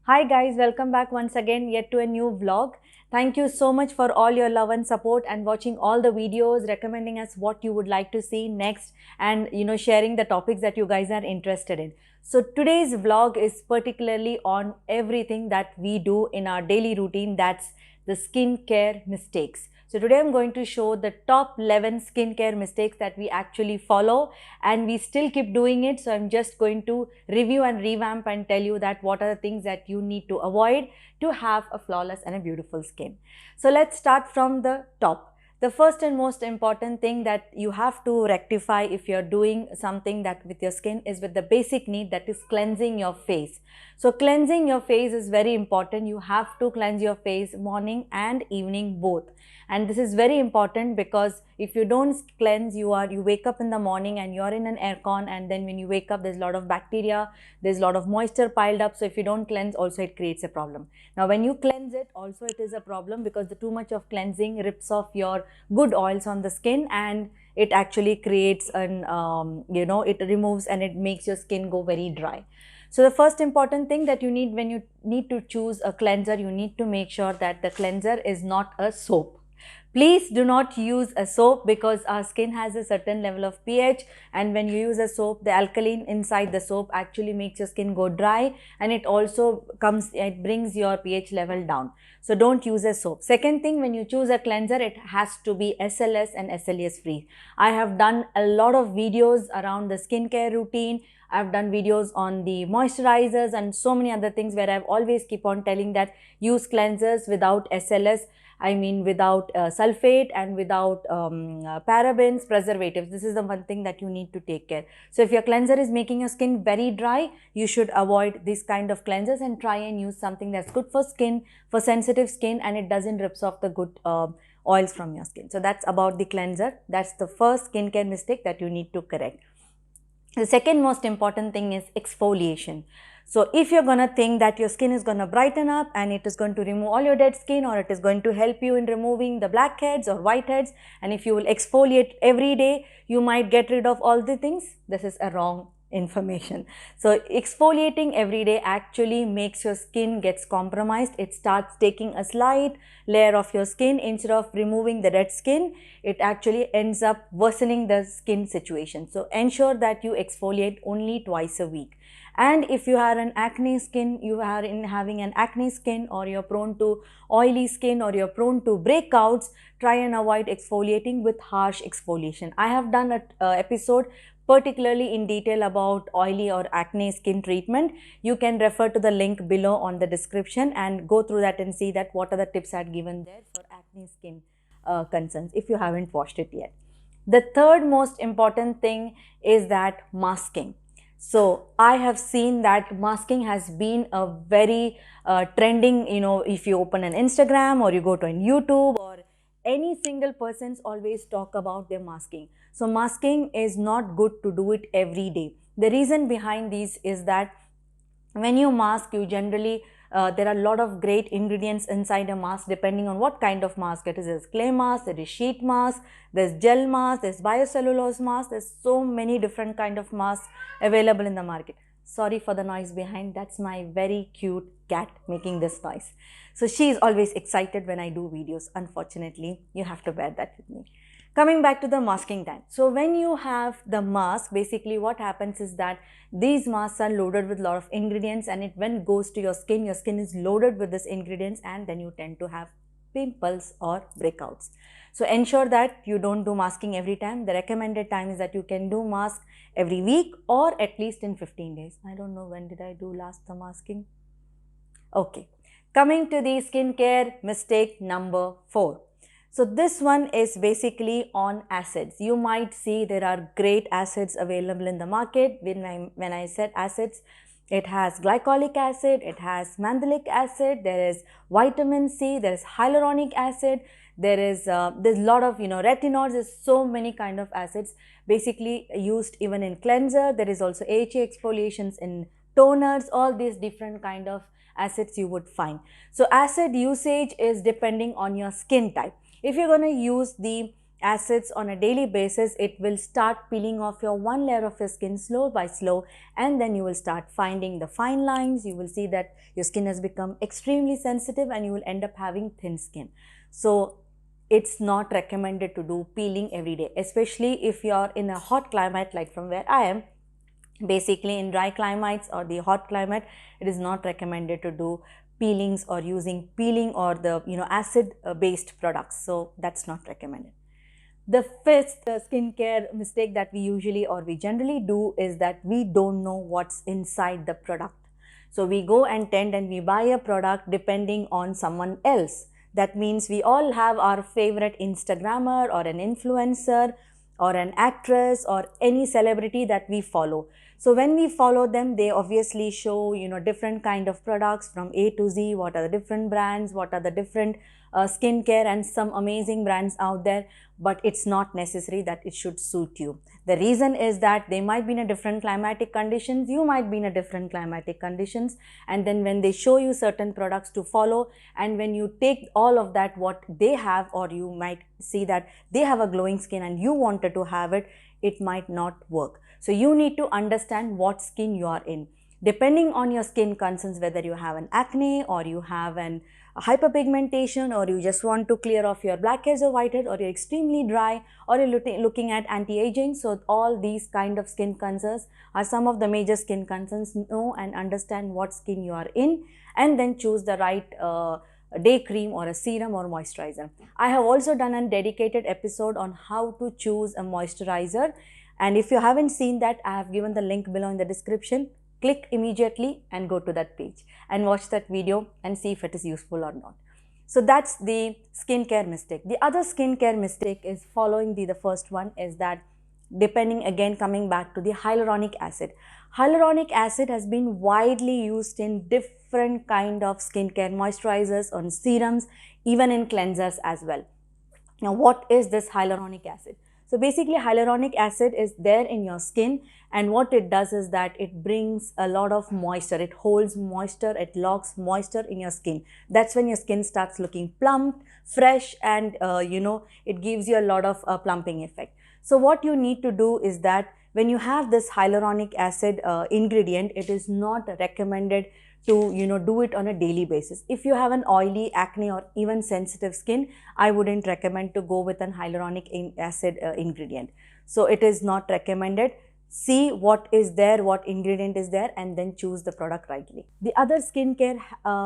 Hi guys, welcome back once again yet to a new vlog. Thank you so much for all your love and support and watching all the videos, recommending us what you would like to see next and sharing the topics that you guys are interested in. So today's vlog is particularly on everything that we do in our daily routine, that's the skincare mistakes. So today I'm going to show the top 11 skincare mistakes that we actually follow and we still keep doing it. So I'm just going to review and revamp and tell you that what are the things that you need to avoid to have a flawless and a beautiful skin. So let's start from the top. The first and most important thing that you have to rectify if you're doing something that with your skin is with the basic need, that is cleansing your face. So cleansing your face is very important. You have to cleanse your face morning and evening both. And this is very important because if you don't cleanse, you wake up in the morning and you're in an aircon, and then when you wake up there's a lot of bacteria, there's a lot of moisture piled up. So if you don't cleanse, also it creates a problem. Now when you cleanse it, also it is a problem because the too much of cleansing rips off your good oils on the skin and it actually creates an it removes and it makes your skin go very dry. So the first important thing that you need when you need to choose a cleanser, you need to make sure that the cleanser is not a soap. Please do not use a soap because our skin has a certain level of pH, and when you use a soap, the alkaline inside the soap actually makes your skin go dry, and it brings your pH level down. So don't use a soap. Second thing, when you choose a cleanser, it has to be SLS and SLES free. I have done a lot of videos around the skincare routine. I've done videos on the moisturizers and so many other things where I've always keep on telling that use cleansers without SLS. I mean without sulfate and without parabens, preservatives. This is the one thing that you need to take care. So if your cleanser is making your skin very dry, you should avoid this kind of cleansers and try and use something that's good for skin, for sensitive skin, and it doesn't rips off the good oils from your skin. So that's about the cleanser. That's the first skincare mistake that you need to correct. The second most important thing is exfoliation. So if you're going to think that your skin is going to brighten up and it is going to remove all your dead skin, or it is going to help you in removing the blackheads or whiteheads, and if you will exfoliate every day, you might get rid of all the things, this is a wrong information. So exfoliating every day actually makes your skin gets compromised. It starts taking a slight layer of your skin. Instead of removing the dead skin, it actually ends up worsening the skin situation. So ensure that you exfoliate only twice a week. And if you are an acne skin, you are having an acne skin, or you're prone to oily skin, or you're prone to breakouts, try and avoid exfoliating with harsh exfoliation. I have done an episode particularly in detail about oily or acne skin treatment. You can refer to the link below on the description and go through that and see that what are the tips I had given there for acne skin concerns if you haven't watched it yet. The third most important thing is that masking. So I have seen that masking has been a very trending, if you open an Instagram or you go to an YouTube, or any single persons always talk about their masking. So masking is not good to do it every day. The reason behind this is that when you mask, you generally there are a lot of great ingredients inside a mask depending on what kind of mask it is. There's clay mask, there is sheet mask, there's gel mask, there's biocellulose mask, there's so many different kind of masks available in the market. Sorry for the noise behind, that's my very cute cat making this noise. So she is always excited when I do videos. Unfortunately, you have to bear that with me. Coming back to the masking time. So when you have the mask, basically what happens is that these masks are loaded with a lot of ingredients, and when it goes to your skin is loaded with these ingredients, and then you tend to have pimples or breakouts. So ensure that you don't do masking every time. The recommended time is that you can do mask every week or at least in 15 days. I don't know when did I do last the masking. Okay. Coming to the skincare mistake number 4. So this one is basically on acids. You might see there are great acids available in the market. When I said acids, it has glycolic acid, it has mandelic acid, there is vitamin C, there is hyaluronic acid, there's a lot of retinoids. There's so many kind of acids basically used even in cleanser. There is also AHA exfoliations in toners, all these different kind of acids you would find. So acid usage is depending on your skin type. If you're going to use the acids on a daily basis, it will start peeling off your one layer of your skin slow by slow, and then you will start finding the fine lines. You will see that your skin has become extremely sensitive and you will end up having thin skin. So it's not recommended to do peeling every day, especially if you're in a hot climate like from where I am. Basically in dry climates or the hot climate, it is not recommended to do peelings or using peeling or the acid based products. So that's not recommended. The fifth skincare mistake that we usually or we generally do is that we don't know what's inside the product. So we go and tend and we buy a product depending on someone else. That means we all have our favorite Instagrammer or an influencer or an actress or any celebrity that we follow. So when we follow them, they obviously show different kind of products from A to Z. What are the different brands, what are the different skincare and some amazing brands out there, but it's not necessary that it should suit you. The reason is that they might be in a different climatic conditions, you might be in a different climatic conditions, and then when they show you certain products to follow, and when you take all of that what they have, or you might see that they have a glowing skin and you wanted to have it, it might not work. So you need to understand what skin you are in. Depending on your skin concerns, whether you have an acne or you have an hyperpigmentation, or you just want to clear off your blackheads or whitehead, or you're extremely dry, or you're looking at anti-aging. So all these kind of skin concerns are some of the major skin concerns. Know and understand what skin you are in, and then choose the right day cream or a serum or moisturizer. I have also done a dedicated episode on how to choose a moisturizer, and if you haven't seen that, I have given the link below in the description. Click immediately and go to that page and watch that video and see if it is useful or not. So that's the skincare mistake. The other skincare mistake is following the first one, is that coming back to the hyaluronic acid. Hyaluronic acid has been widely used in different kind of skincare moisturizers, on serums, even in cleansers as well. Now, what is this hyaluronic acid? So basically, hyaluronic acid is there in your skin, and what it does is that it brings a lot of moisture. It holds moisture, it locks moisture in your skin. That's when your skin starts looking plump, fresh, and it gives you a lot of plumping effect. So what you need to do is that when you have this hyaluronic acid ingredient, it is not recommended to do it on a daily basis. If you have an oily, acne, or even sensitive skin, I wouldn't recommend to go with an hyaluronic acid ingredient. So it is not recommended. See what is there, what ingredient is there, and then choose the product rightly. The other skincare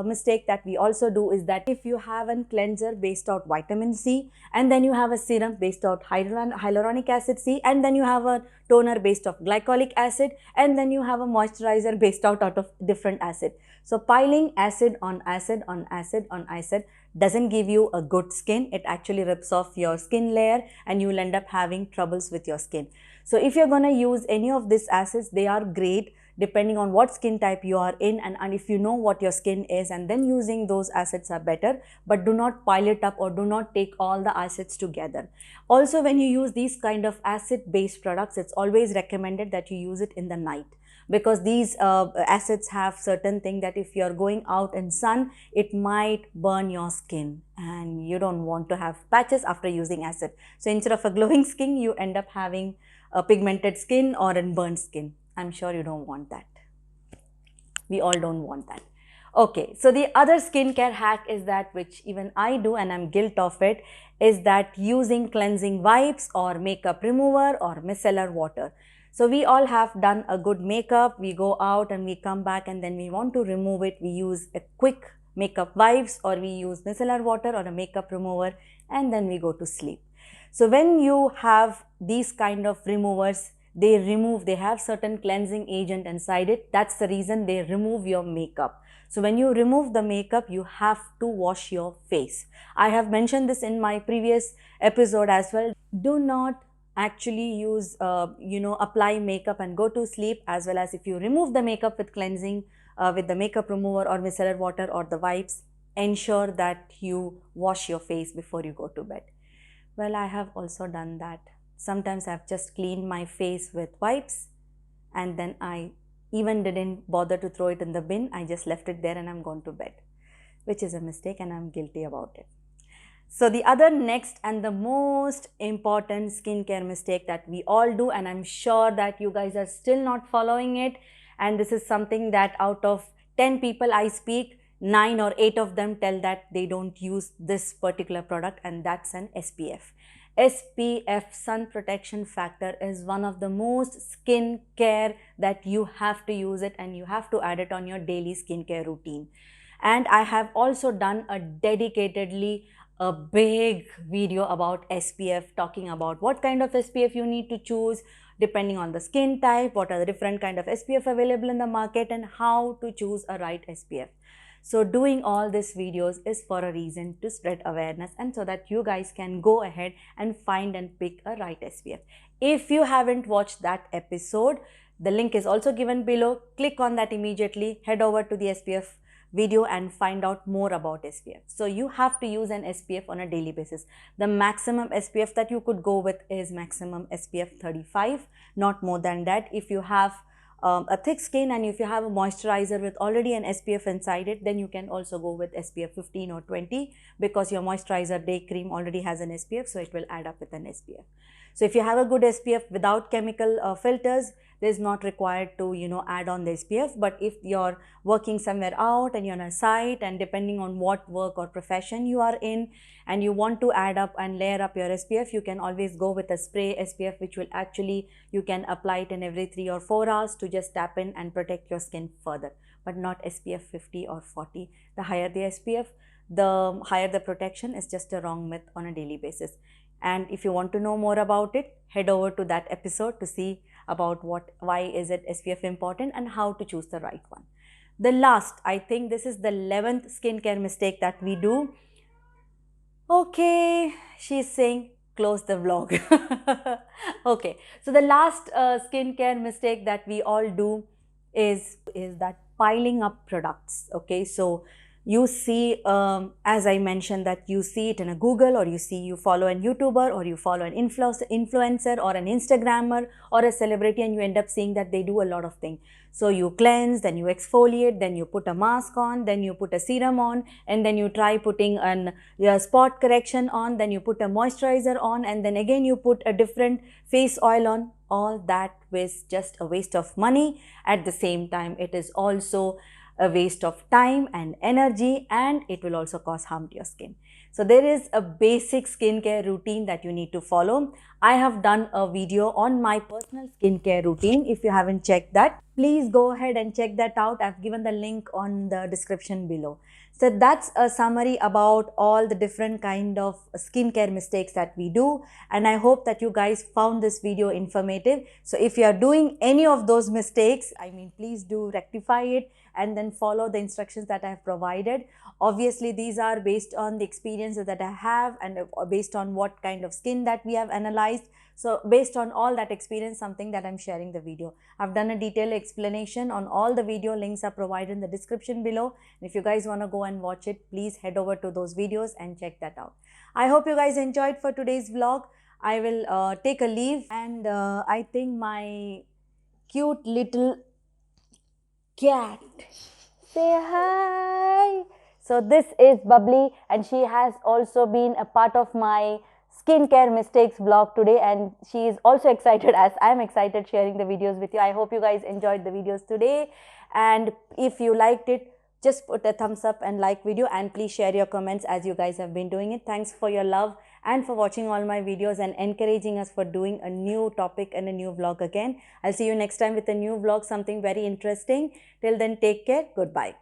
mistake that we also do is that if you have a cleanser based out vitamin C, and then you have a serum based out hyaluronic acid C, and then you have a toner based off glycolic acid, and then you have a moisturizer based out of different acid. So piling acid on acid on acid on acid doesn't give you a good skin. It actually rips off your skin layer and you will end up having troubles with your skin. So if you're going to use any of these acids, they are great depending on what skin type you are in, and if you know what your skin is, and then using those acids are better, but do not pile it up or do not take all the acids together. Also, when you use these kind of acid based products, it's always recommended that you use it in the night, because these acids have certain thing that if you're going out in sun, it might burn your skin, and you don't want to have patches after using acid. So instead of a glowing skin, you end up having a pigmented skin or a burnt skin. I'm sure you don't want that. We all don't want that. Okay, so the other skincare hack is that, which even I do and I'm guilty of it, is that using cleansing wipes or makeup remover or micellar water. So we all have done a good makeup, we go out and we come back and then we want to remove it. We use a quick makeup wipes, or we use micellar water or a makeup remover, and then we go to sleep. So when you have these kind of removers, they have certain cleansing agent inside it. That's the reason they remove your makeup. So when you remove the makeup, you have to wash your face. I have mentioned this in my previous episode as well. Do not actually use, apply makeup and go to sleep, as well as if you remove the makeup with cleansing, with the makeup remover or micellar water or the wipes, ensure that you wash your face before you go to bed. Well, I have also done that. Sometimes I've just cleaned my face with wipes and then I even didn't bother to throw it in the bin. I just left it there and I'm gone to bed, which is a mistake and I'm guilty about it. So the other next and the most important skincare mistake that we all do, and I'm sure that you guys are still not following it, and this is something that out of 10 people I speak, 9 or 8 of them tell that they don't use this particular product, and that's an SPF. SPF, sun protection factor, is one of the most skincare that you have to use it, and you have to add it on your daily skincare routine. And I have also done a dedicatedly a big video about SPF, talking about what kind of SPF you need to choose depending on the skin type, what are the different kind of SPF available in the market, and how to choose a right SPF. So doing all these videos is for a reason, to spread awareness and so that you guys can go ahead and find and pick a right SPF. If you haven't watched that episode, the link is also given below. Click on that immediately, head over to the SPF video and find out more about SPF. So you have to use an SPF on a daily basis. The maximum SPF that you could go with is maximum SPF 35, not more than that. If you have a thick skin and if you have a moisturizer with already an SPF inside it, then you can also go with SPF 15 or 20, because your moisturizer day cream already has an SPF, so it will add up with an SPF. So if you have a good SPF without chemical filters, there is not required to add on the SPF. But if you're working somewhere out and you're on a site, and depending on what work or profession you are in, and you want to add up and layer up your SPF, you can always go with a spray SPF, which will actually, you can apply it in every 3 or 4 hours to just tap in and protect your skin further, but not SPF 50 or 40. The higher the SPF, the higher the protection, is just a wrong myth on a daily basis. And if you want to know more about it, head over to that episode to see about why is it SPF important and how to choose the right one. The last, I think this is the 11th skincare mistake that we do. Okay, she's saying close the vlog. Okay, so the last skincare mistake that we all do is that piling up products. Okay, so you see, as I mentioned, that you see it in a Google, or you follow a YouTuber, or you follow an influencer or an Instagrammer or a celebrity, and you end up seeing that they do a lot of things. So you cleanse, then you exfoliate, then you put a mask on, then you put a serum on, and then you try putting a spot correction on, then you put a moisturizer on, and then again you put a different face oil on. All that was just a waste of money. At the same time, it is also a waste of time and energy, and it will also cause harm to your skin. So there is a basic skincare routine that you need to follow. I have done a video on my personal skincare routine. If you haven't checked that, please go ahead and check that out. I've given the link on the description below. So that's a summary about all the different kind of skincare mistakes that we do, and I hope that you guys found this video informative. So if you are doing any of those mistakes, please do rectify it and then follow the instructions that I have provided. Obviously, these are based on the experiences that I have and based on what kind of skin that we have analyzed. So based on all that experience, something that I'm sharing the video. I've done a detailed explanation on all the video. Links are provided in the description below. And if you guys want to go and watch it, please head over to those videos and check that out. I hope you guys enjoyed for today's vlog. I will take a leave, and I think my cute little cat, say hi. So this is Bubbly, and she has also been a part of my skincare mistakes vlog today, and she is also excited as I am excited sharing the videos with you. I hope you guys enjoyed the videos today, and if you liked it, just put a thumbs up and like video, and please share your comments as you guys have been doing it. Thanks for your love and for watching all my videos and encouraging us for doing a new topic and a new vlog again. I'll see you next time with a new vlog, something very interesting. Till then, take care. Goodbye.